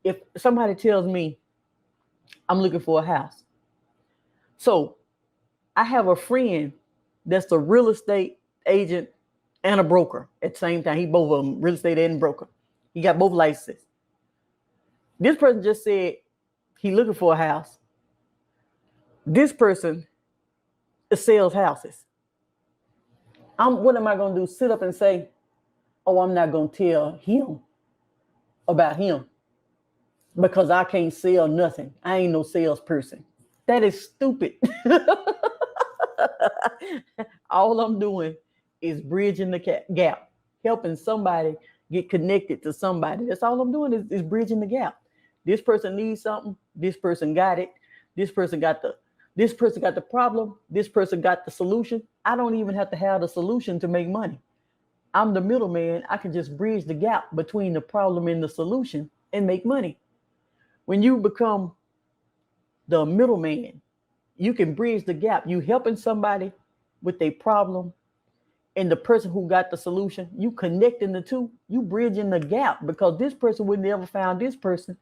if somebody tells me I'm looking for a house, so I have a friend that's a real estate agent and a broker at the same time. He both of them, real estate and broker. He got both licenses. This person just said he looking for a house. This person sells houses. What am I going to do? Sit up and say, oh, I'm not going to tell him about him because I can't sell nothing. I ain't no salesperson. That is stupid. All I'm doing is bridging the gap, helping somebody get connected to somebody. That's all I'm doing is bridging the gap. This person needs something. This person got it. This person got the problem. This person got the solution. I don't even have to have the solution to make money. I'm the middleman. I can just bridge the gap between the problem and the solution and make money. When you become the middleman, you can bridge the gap. You helping somebody with a problem and the person who got the solution, you connecting the two, you bridging the gap because this person would never found this person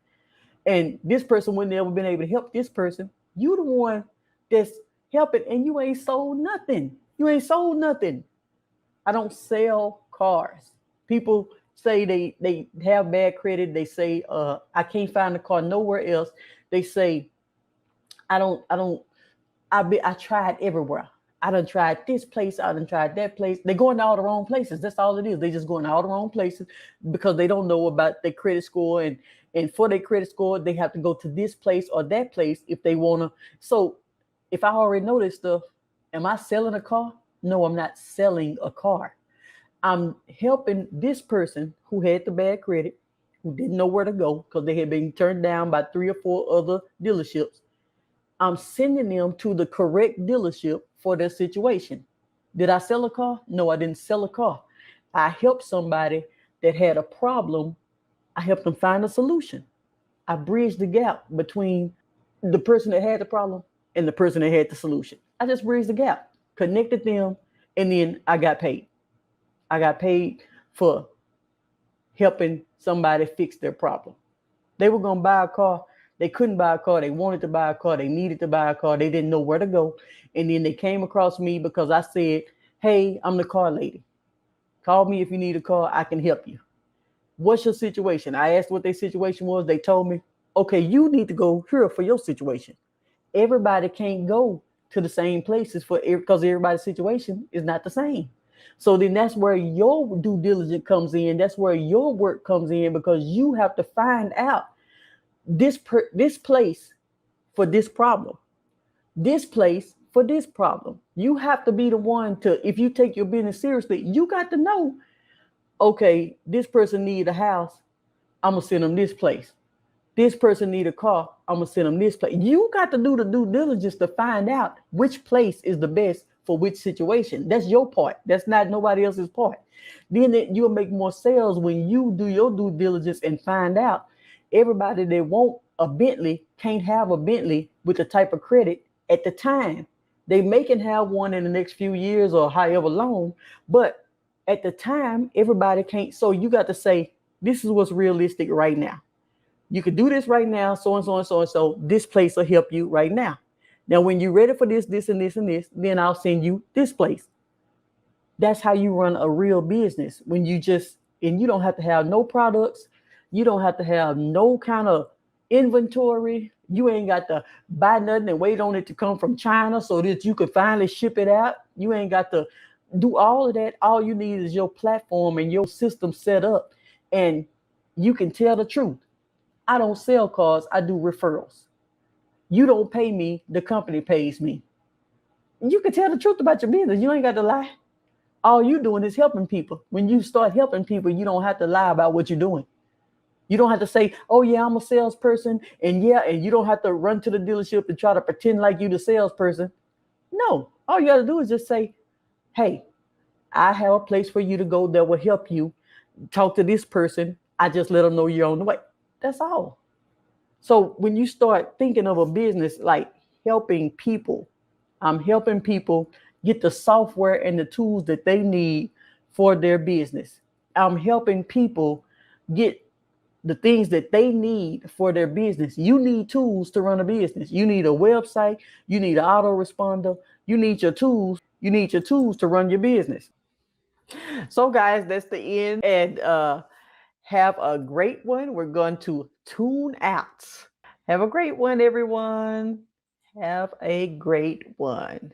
and this person would never been able to help this person. You the one that's helping and you ain't sold nothing. You ain't sold nothing. I don't sell cars. People say they have bad credit. They say, I can't find the car nowhere else. They say, I tried everywhere. I done tried this place. I done tried that place. They're going to all the wrong places. That's all it is. They just going to all the wrong places because they don't know about their credit score. And for their credit score, they have to go to this place or that place if they want to. So if I already know this stuff, am I selling a car? No, I'm not selling a car. I'm helping this person who had the bad credit, who didn't know where to go because they had been turned down by 3 or 4 other dealerships. I'm sending them to the correct dealership for their situation. Did I sell a car? No, I didn't sell a car. I helped somebody that had a problem. I helped them find a solution. I bridged the gap between the person that had the problem and the person that had the solution. I just bridged the gap, connected them, and then I got paid. I got paid for helping somebody fix their problem. They were going to buy a car. They couldn't buy a car. They wanted to buy a car. They needed to buy a car. They didn't know where to go. And then they came across me because I said, hey, I'm the car lady. Call me if you need a car. I can help you. What's your situation? I asked what their situation was. They told me, okay, you need to go here for your situation. Everybody can't go to the same places because everybody's situation is not the same. So then that's where your due diligence comes in. That's where your work comes in because you have to find out this place for this problem, this place for this problem. You have to be the one to, if you take your business seriously, you got to know, okay, this person need a house. I'm going to send them this place. This person need a car. I'm going to send them this place. You got to do the due diligence to find out which place is the best for which situation. That's your part. That's not nobody else's part. Then you'll make more sales when you do your due diligence and find out everybody that want a Bentley can't have a Bentley with the type of credit at the time. They may can have one in the next few years or however long, but at the time, everybody can't. So you got to say, this is what's realistic right now. You could do this right now, so and so and so and so. This place will help you right now. Now, when you're ready for this, this, and this, and this, then I'll send you this place. That's how you run a real business. When you you don't have to have no products. You don't have to have no kind of inventory. You ain't got to buy nothing and wait on it to come from China so that you could finally ship it out. You ain't got to do all of that. All you need is your platform and your system set up. And you can tell the truth. I don't sell cars. I do referrals. You don't pay me. The company pays me. You can tell the truth about your business. You ain't got to lie. All you doing is helping people. When you start helping people, you don't have to lie about what you're doing. You don't have to say, oh, yeah, I'm a salesperson. And you don't have to run to the dealership and try to pretend like you're the salesperson. No, all you got to do is just say, hey, I have a place for you to go that will help you. Talk to this person. I just let them know you're on the way. That's all. So when you start thinking of a business like helping people, I'm helping people get the software and the tools that they need for their business. I'm helping people get the things that they need for their business. You need tools to run a business. You need a website, you need an autoresponder, you need your tools, to run your business. So guys, that's the end, and have a great one. We're going to tune out. Have a great one, everyone. Have a great one.